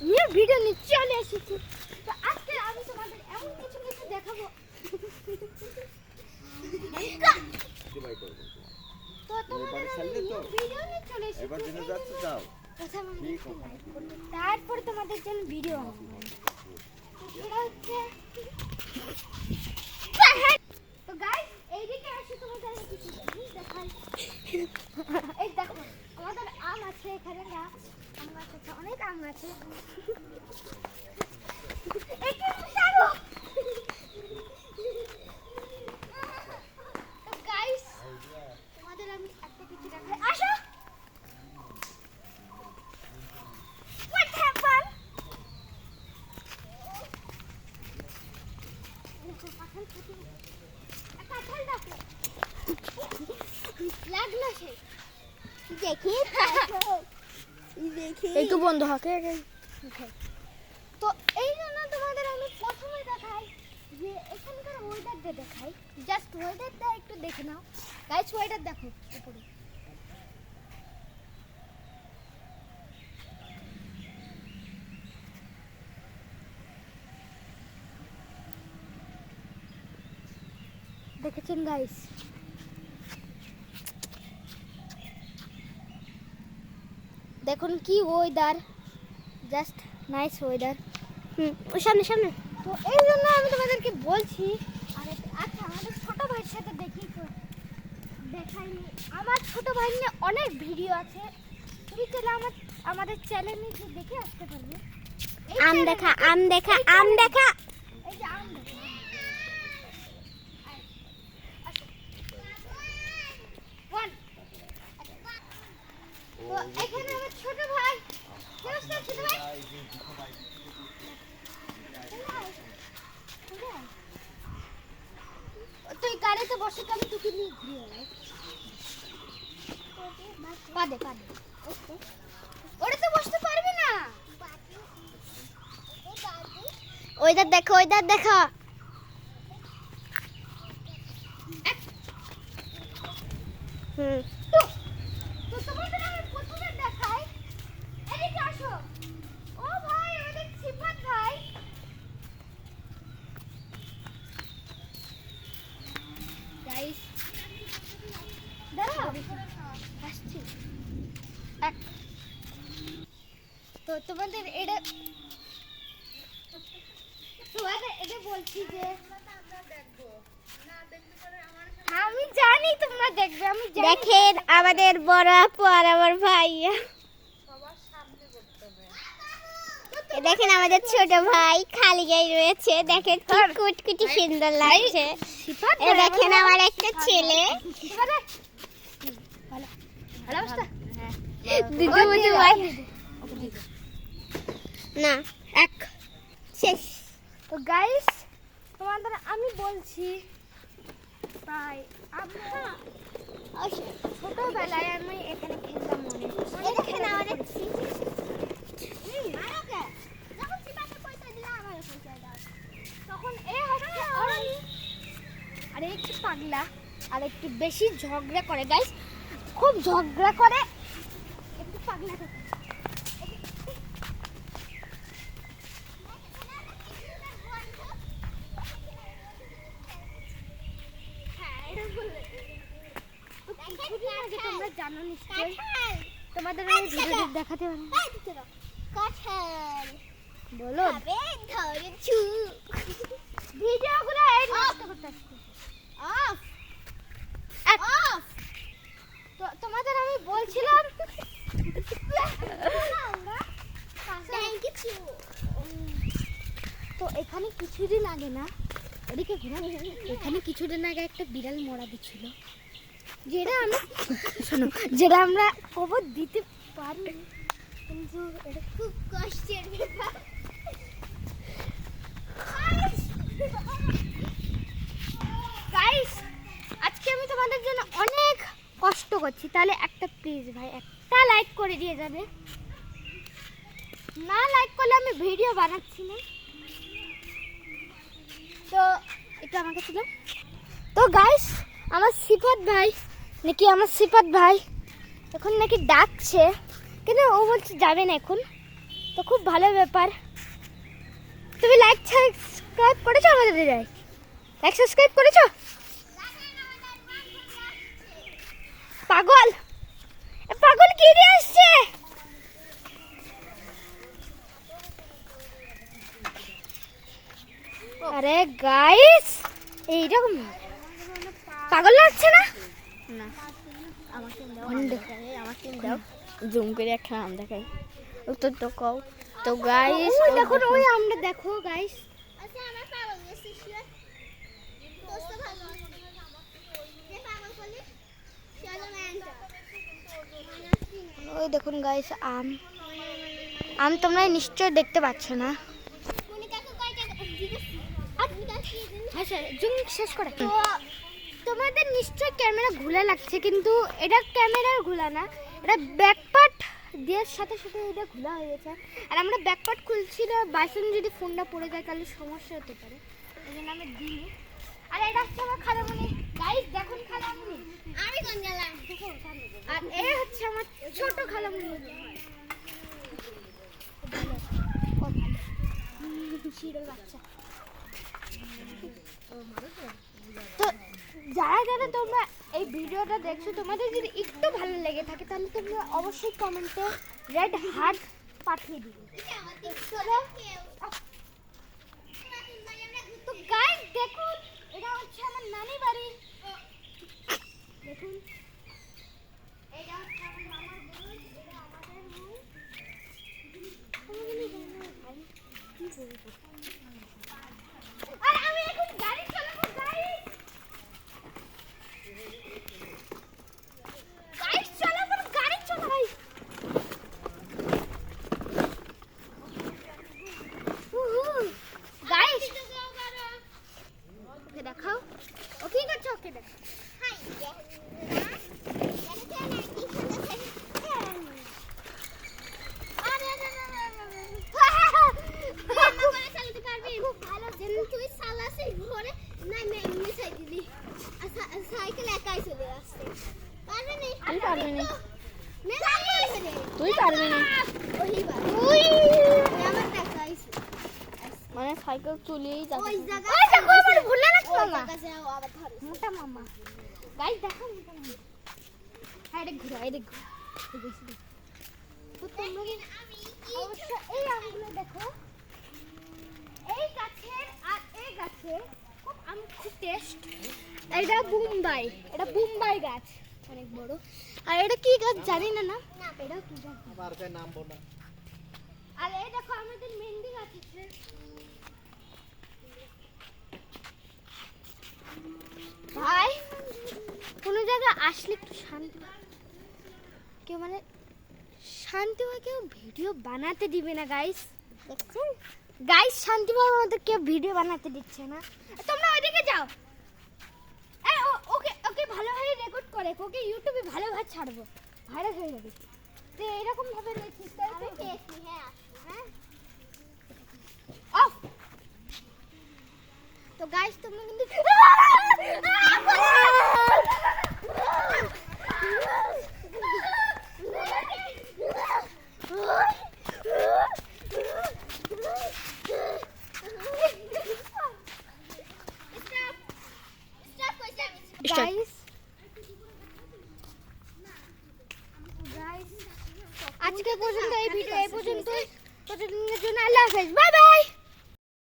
নিয়ে ভিডিও নিয়ে চলে এসেছি। তো আজকে আমি তোমাদের এমন কিছু কিছু দেখাবো। তো তোমাদের ভিডিও নিয়ে চলে এসেছি। এবার দিনে যাচ্ছে যাও তারপরে তোমাদের জন্য ভিডিও হবে। তো গাইস এইদিকে আসি, তোমাদের কিছু দেখাই। এই দেখো আমাদের আম আছে, এখানে গাছ আম গাছ আছে, অনেক আম আছে। তো গাইস তোমাদের আমি একটা কিছু দেখাই, আসো। What happened? লাগলো সে দেখি একটু বন্ধ হাকে। তো এই জন্য তোমাদের আমি প্রথমে দেখাই যে এখানকার ওয়েদারটা দেখাই। জাস্ট ওয়েদারটা একটু দেখে নাও গাইস। ওয়েদার দেখো উপরে, দেখেছেন গাইস? দেখুন কি ওয়েদার, জাস্ট নাইস ওয়েদার। সামনে সামনে। তো এই জন্য আমি তোমাদেরকে বলছি। আর আচ্ছা আমাদের ছোট ভাইয়ের সাথে দেখি তো দেখাইনি। আমার ছোট ভাই নিয়ে অনেক ভিডিও আছে, তুমি চাইলে আমাদের চ্যানেলে দেখে আসতে পারবে। আম দেখা, আম দেখা, আম দেখা। এই যে আম দেখা। তো এখানে আমার ছোট ভাই, নমস্কার ছোট ভাই। তুই গাড়িতে বসে আমি তোকে নিয়ে ঘুরিয়ে নেব। পাদে পাদে ওটাতে বসতে পারবি না। ওইদার দেখো, ওইদার দেখো। তো তোমাদের আমি প্রথমে দেখাই, এদিকে আসো। ও ভাই ওদের সিফাত ভাই। গাইস দাঁড়াও আসছি। তো তোমাদের এটা বলছি যে আমি জানি তোমরা দেখবে, আমি জানি। দেখেন আমাদের বড় আপু আর আমার ভাইয়া। দেখেন আমাদের ছোট ভাই খালি গায়ে রয়েছে। দেখেন কি কুটকুটি সুন্দর লাগছে। এ দেখেন আমার একটা ছেলে। ভালো অবস্থা? দিদি বুঝি ভাই না এক শেষ। তো গাইস তোমাদের আমি বলছি, প্রায় আমরা ছোটবেলায় আমি এখানে খেলতাম মনে দেখেন আমাদের তখন এ হচ্ছে আর একটু পাগলা আর একটু বেশি ঝগড়া করে গাইস, খুব ঝগড়া করে, একটু পাগলা থাকে। তোমরা জানো নিশ্চয়ই, তোমাদের আমি ভিডিও দেখাতে পারি। বলো ভিডিওগুলো নষ্ট করতে আসছে। তো তোমাদের আমি বলছিলাম তো এখানে কিছুদিন আগে না, ওদিকে এখানে কিছুদিন আগে একটা বিড়াল মরা দিছিল, যেটা আমরা খবর দিতে পারি, কিন্তু এটা খুব কষ্টের ব্যাপার। গাইস আজকে আমি তোমাদের জন্য অনেক কষ্ট করছি, তাহলে একটা প্লিজ ভাই একটা লাইক করে দিয়ে যাবে। না লাইক করলে আমি ভিডিও বানাচ্ছি না। তো এটা আমার কাছে দাও। তো গাইস আমার সিফাত ভাই এখন নাকি ডাকছে, কিন্তু ও বলছে যাবে না এখন। তো খুব ভালো ব্যাপার। তুমি লাইক সাবস্ক্রাইব করেছো আমাদের? লাইক সাবস্ক্রাইব করেছো? পাগল, পাগল কি দিয়ে আসছে? আরে গাইস, এইরকম পাগল লাগছে না? না আমাকে দাও, আমাকে দাও, জুম করে একটা আম দেখাই। তো কও তো গাইস, ওই দেখো ওই আমরা দেখো গাইস। আচ্ছা আমার পাগল গেছিস দোস্ত ভালো যে পাগল করলি চলো ম্যানটা। ওই দেখুন গাইস আম, আম তোমরা নিশ্চয় দেখতে পাচ্ছ না। মনে কাকু কয়টা জিজ্ঞেস আপনি কাছে হ্যাঁ স্যার, জুম শেষ করে। তো তোমাদের নিশ্চয় ক্যামেরা ঘোলা লাগছে, কিন্তু এটা ক্যামেরার ঘোলা না, এটা ব্যাকপার্ট দিয়ে সাথে সাথে এটা ঘোলা হয়ে গেছে। আর আমরা ব্যাকপার্ট খুলছি না, বাইসন যদি ফোনটা পড়ে যায় তাহলে সমস্যা হতে পারে, এই জন্য আমি দিই। আর এটা হচ্ছে আমার খালামণি। গাইস দেখুন খালামণি, আমি কোন গেলাম। আর এই হচ্ছে আমার ছোট খালামণি। শিরোর বাচ্চা। তো যারা যারা তোমরা এই ভিডিওটা দেখছো, তোমাদের যদি একটু ভালো লেগে থাকে তাহলে তোমরা অবশ্যই কমেন্টে রেড হার্ট পাঠিয়ে দিবে। তো গাইস দেখুন, এটা হচ্ছে আমার নানি বাড়ি। দেখুন এটা হচ্ছে আমার মামার বোন, এটা আমাদের রুম। কি বলবো? আর আমি এখন গাড়ি চালাবো গাইস। গাইস চালাবো, গাড়ি চালাই। গাইস ওকে দেখাও, ও কি করছে ওকে দেখাও। হাই খুব ভালো যেন তুই সালাসে ঘরে না এমনি সাই দিলি সাইকেল একাই চলে আসছে। পারবে না? আমি পারবো না। মেলা করবে রে। তুই পারবি না। ওইবার ওই আমার দেখাইছে মানে সাইকেল চলেই যাবে। ওই জায়গা ওই দেখো আমার ভুলে না ওই মামা, জায়গা যাও আবার ধরে মোটা মামা। গাইস দেখো মোটা মামা। হ্যাঁ এটা ঘুরা, এটা ঘুরা। তো তোমরা আমি অবশ্য এই আমগুলো দেখো, এই গাছের আর এই গাছের খুব আম, খুব টেস্ট। এটা বোম্বাই, এটা বোম্বাই গাছ, অনেক বড়। আর এটা কি গাছ জানি না, না এটা কি গাছ আমার কাছে নাম বলো। আর এই দেখো আমাদের মেহেন্দি গাছ আছে। ভাই কোনো জায়গায় আসলে একটু শান্তি, কেউ মানে শান্তি হয়ে কেউ ভিডিও বানাতে দিবে না গাইস। দেখছেন গাইস, শান্তিভাবে আমাদের কেউ ভিডিও বানাতে দিচ্ছে না। তোমরা ওইদিকে যাও। ওকে ওকে ভালোভাবে রেকর্ড করে, ওকে ইউটিউবে ভালোভাবে ছাড়বো, ভাইরাল হয়ে যাবে। তো এরকম ভাবে রেখেছিস তাই আমি তো? পেয়েছি হ্যাঁ হ্যাঁ অফ। তো গাইস তোমরা কিন্তু স্টপ কইছে আমি গাইস আজকে পর্যন্ত এই ভিডিও এই পর্যন্তই। ততদিনের জন্য আল্লাহ হাফেজ, বাই বাই।